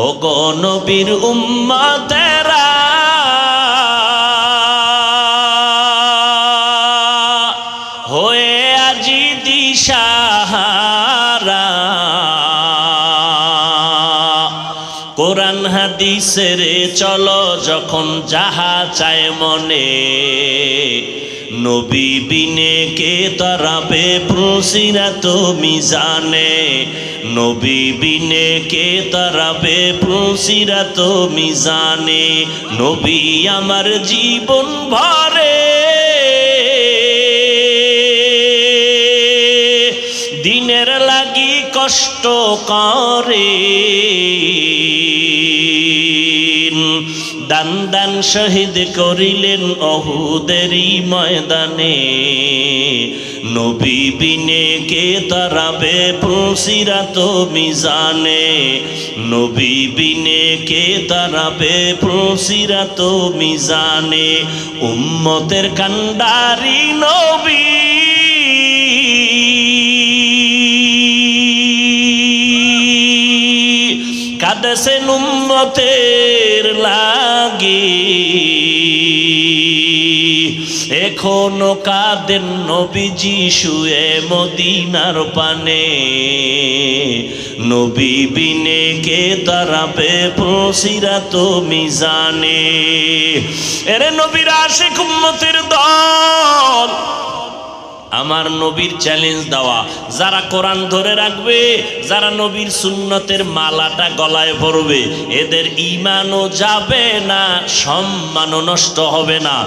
ও গো নবীর উম্মতেরা হয়ে আজি দিশাহারা, কোরআন হাদিসের চলো যখন যাহা চায় মনে, নবী বিনে কে তারাবে পুরসিরাত মিজানে, নবী বিনে কে তারাবে পুরসিরাত মিজানে। নবী আমার জীবন ভরে দিনের লাগি কষ্ট করে, দান দান শহীদ করিলেন অহুদেরই ময়দানে, নবী বিনে কে তারাবে পুরসিরাত মিজানে, নবী বিনে কে তারাবে পুরসিরাত মিজানে। উম্মতের কান্ডারি নবী কাঁদেছেন উম্মতের লাগি, এখনো কাঁদেন নবীজি শুয়ে মদিনার পানে, নবী বিনে কে তারাবে পুরসিরাত মিজানে। এরে নবীর আশিক উম্মতের দল, আমার নবীর চ্যালেঞ্জ দেওয়া, যারা কোরআন ধরে রাখবে, যারা নবীর সুন্নতের মালাটা গলায় পরবে, এদের ঈমানও যাবে না, সম্মানও নষ্ট হবে না।